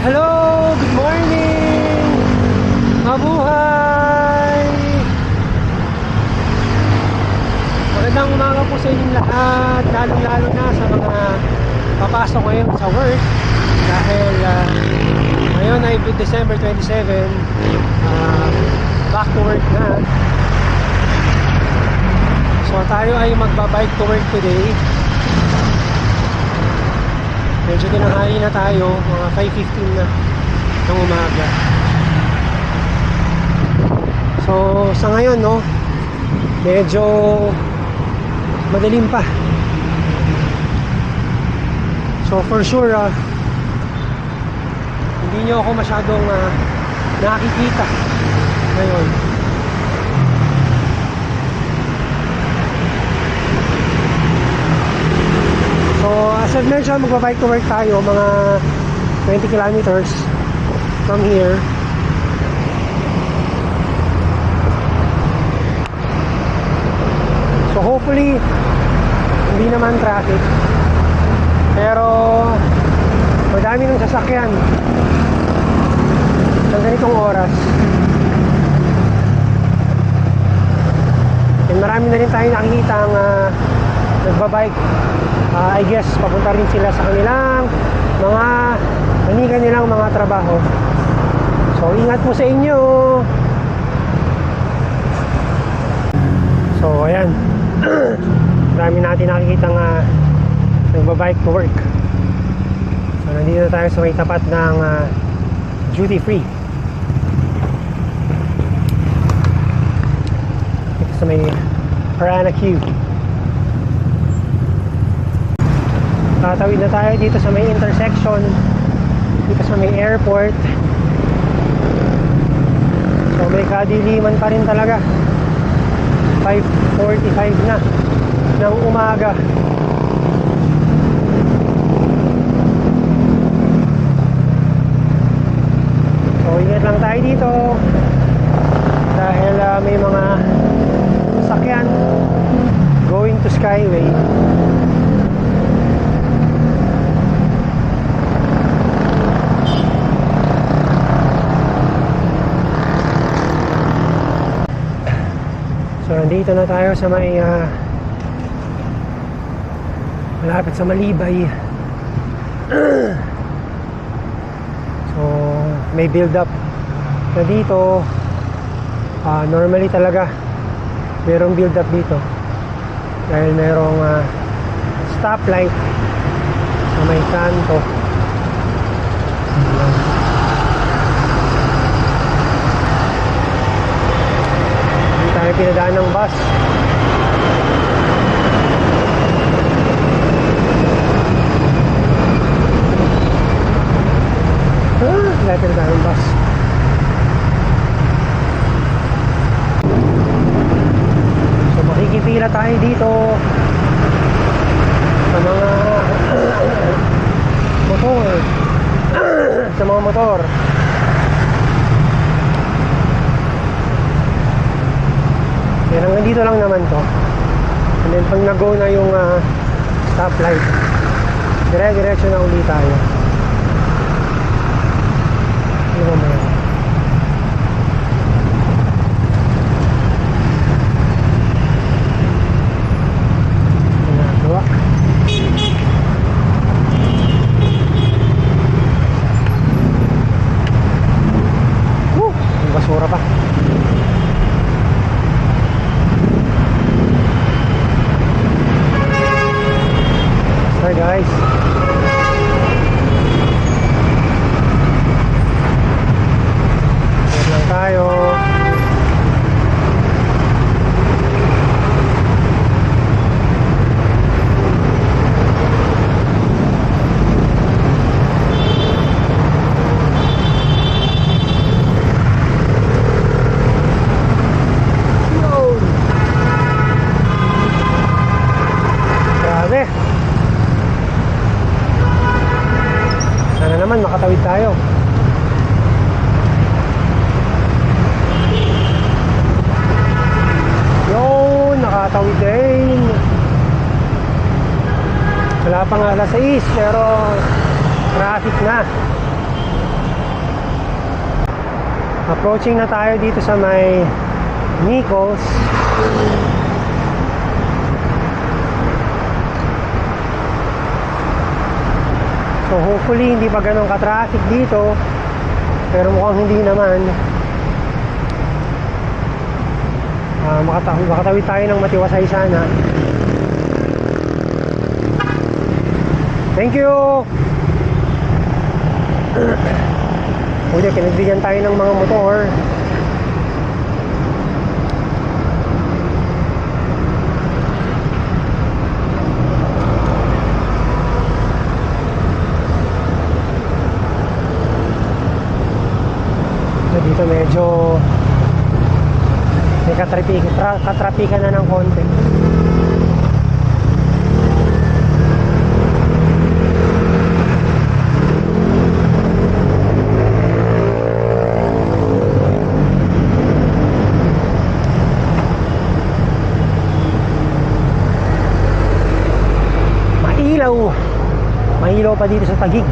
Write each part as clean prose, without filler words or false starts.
Hello! Good morning! Mabuhay! Magandang umaga po sa inyong lahat, lalo-lalo na sa mga papasok ngayon sa work dahil ngayon ay December 27, back to work na. So tayo ay magbabike to work today. Medyo tinanghali na tayo, mga 5:15 na ng umaga. So sa ngayon medyo madilim pa. So for sure hindi nyo ako masyadong nakikita ngayon. So as I've mentioned, magbabike to work tayo mga 20 kilometers from here. So hopefully hindi naman traffic, pero madami ng sasakyan ng ganitong oras. And marami na rin tayo nakikita ang nagbabike. I guess papunta rin sila sa kanilang mga manigan nilang mga trabaho. So ingat po sa inyo. So ayan, marami natin nakikita nga nagbabike to work. So nandito na tayo sa may tapat ng duty free. Ito sa may Parana Q. Tatawid na tayo dito sa may intersection, dito sa may airport. So may kadiliman pa rin talaga. 5:45 na ng umaga. So ingat lang tayo dito dahil may mga sasakyan going to Skyway. So nandito na tayo sa may malapit sa Malibay. So may build up na dito. Normally talaga merong build up dito dahil merong stoplight sa may kanto. Tayo pinadaan ng bus. Tayo pinadaan ng bus. So makikipila tayo dito sa mga motor. Sa mga motor. Yan, hanggang dito lang naman to. And then pag nag-go na yung stoplight, dire-diretso na ulit tayo. Ano ba meron? Ginagawa. May basura pa. Hi guys. Wait lang tayo. Grabe. Sana naman makatawid tayo. Yun, nakatawid din. Wala pang alas 6 pero traffic na. Approaching na tayo dito sa may Nichols. So hopefully hindi pa ganun ka-traffic dito, pero mukhang hindi naman. Makatawid tayo ng matiwasay sana. Thank you. Uy, pinagbigyan tayo ng mga motor. Dito medyo may katrapikan na ng konti. Mailaw pa dito sa Taguig.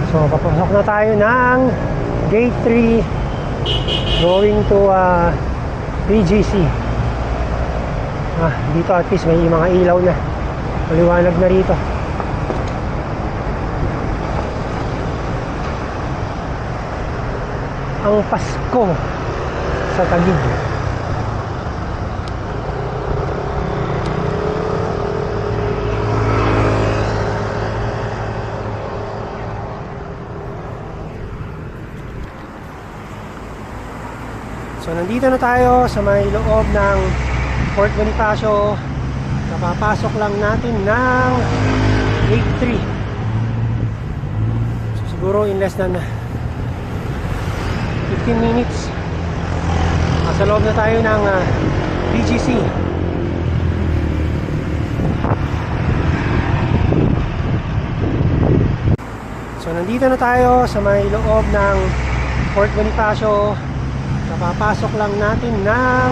So papasok na tayo ng Gate 3 going to PGC. Dito at least may mga ilaw na, maliwanag na rito. Ang Pasko sa Taguig. So nandito na tayo sa may loob ng Fort Bonifacio. Napapasok lang natin ng Gate 3. So siguro in less than 15 minutes sa loob na tayo ng BGC. So nandito na tayo sa may loob ng Fort Bonifacio. Napapasok lang natin ng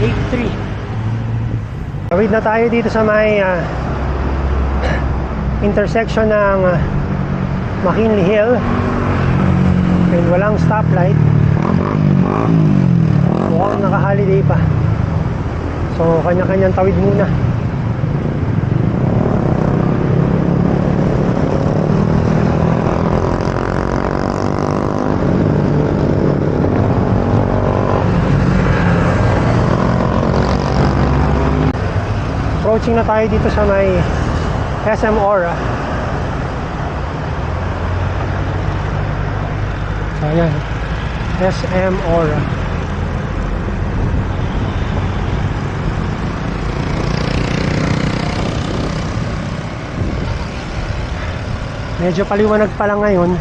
Gate 3. Tawid na tayo dito sa may intersection ng McKinley Hill. And walang stoplight. Mukhang naka-holiday pa. So kanya-kanyang tawid muna. Approaching na tayo dito sa may SM Aura. So ayan, SM Aura. Medyo paliwanag pa lang ngayon.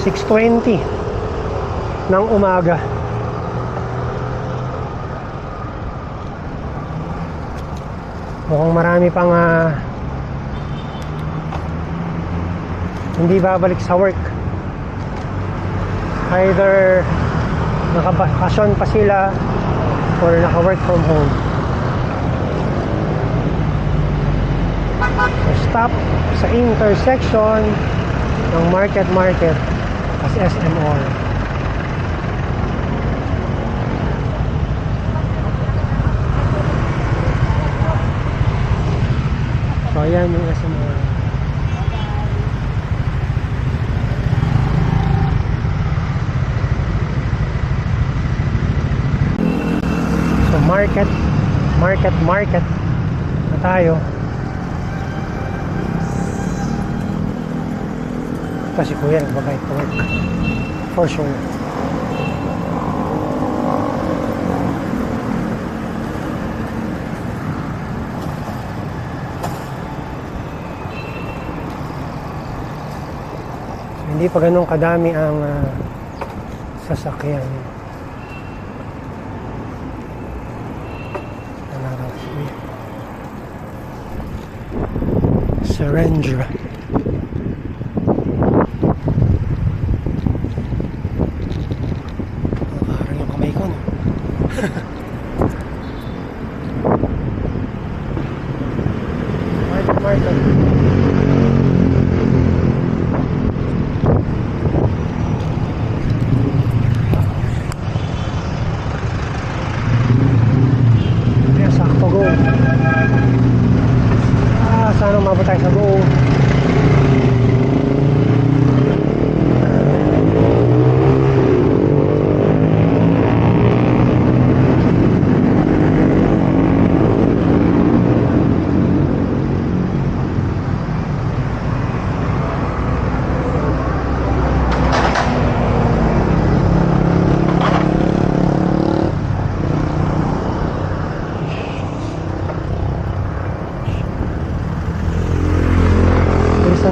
6:20 ng umaga. Mukhang marami pang hindi babalik sa work. Either nakabakasyon pa sila or naka-work from home. So stop sa intersection ng Market as SMR. So ayan yung SMR. So market na tayo. Kasi kuya nagbabay to work for sure. Hindi pa ganun kadami ang sasakyan. Surrender. Parang yung kamay ko, no?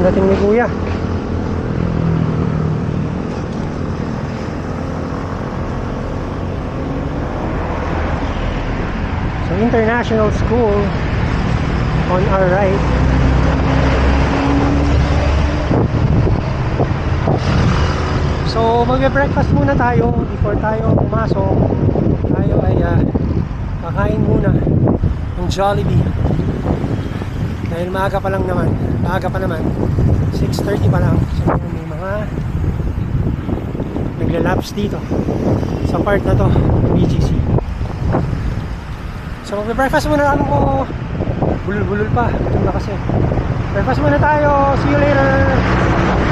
dating ni Kuya. So, international school on our right. So, magbe-breakfast muna tayo before tayo pumasok. Tayo ay kakain muna ng Jollibee. Dahil maaga pa lang naman. Maaga pa naman. 6:30 pa lang. So, may mga nagla-laps dito sa part na to, BGC. So, magbe-breakfast muna. Alam ko, bulol-bulol pa. Ito na kasi. Breakfast muna tayo. See you later.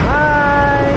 Bye!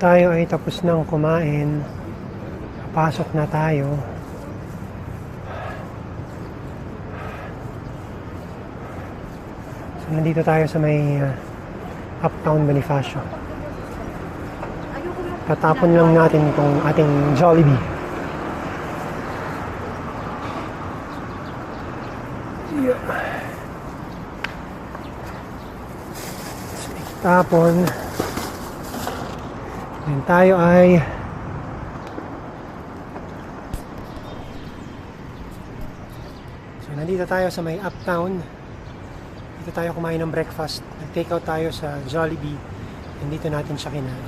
Tayo ay tapos nang kumain. Pasok na tayo. So, nandito tayo sa may Uptown Bonifacio. Tatapon lang natin itong ating Jollibee. Yeah. Tapon. Then tayo ay nandito tayo sa may Uptown. Dito tayo kumain ng breakfast. Nag-take out tayo sa Jollibee. And dito natin siya kinain.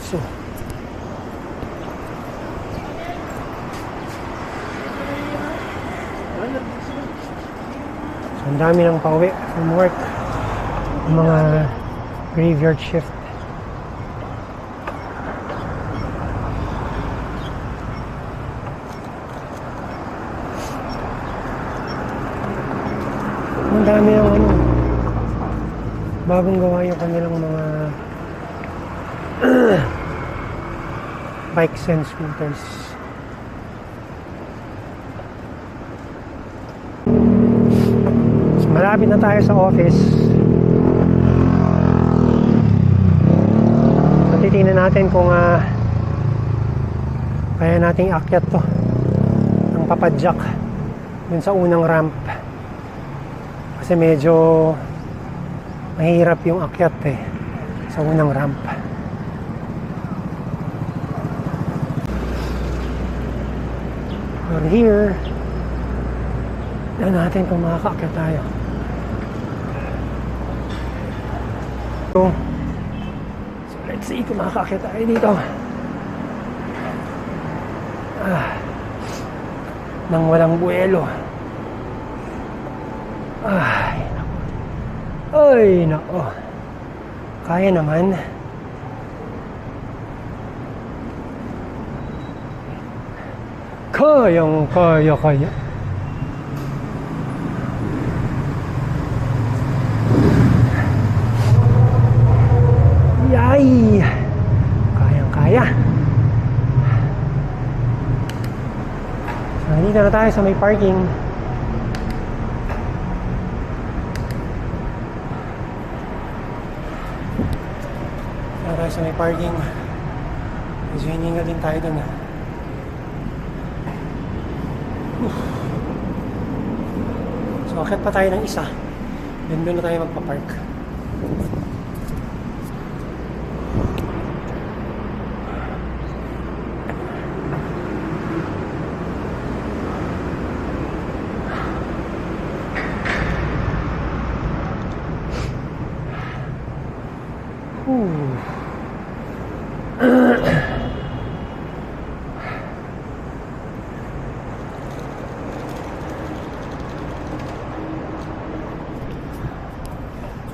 So ang dami ng pauwi from work, mga graveyard shift. Ang dami ng bagong gawa yung kanilang mga bikes and scooters. Malapit na tayo sa office. So, titingnan natin kung kaya nating akyat to ng papadyak dun sa unang ramp. Kasi medyo mahirap yung akyat sa unang ramp. Or here, tignan natin kung makakaakyat tayo. So let's see kung makakakita tayo dito. Nang walang buwelo. Ay nako. Kaya naman. Kaya. Yay! Kayang-kaya. So, dito na tayo sa may parking. Dito na tayo sa may parking. Medyo hininga din tayo dun. So, akit pa tayo ng isa. Then doon na tayo magpa-park.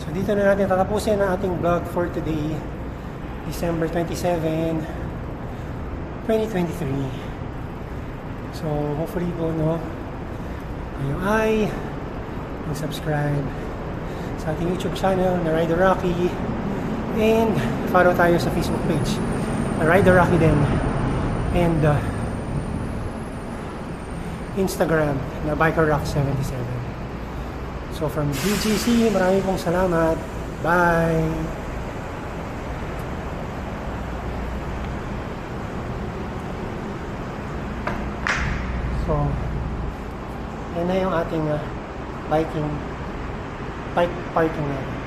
So dito na natin tatapusin ang ating vlog for today. December 27, 2023. So, hopefully po, no, kayo ay mag-subscribe sa ating YouTube channel na Rider Rocky, and follow tayo sa Facebook page na Rider Rocky din, and Instagram na Biker Rock 77. So from BGC, maraming pong salamat. Bye! So, yan na yung ating bike parking natin.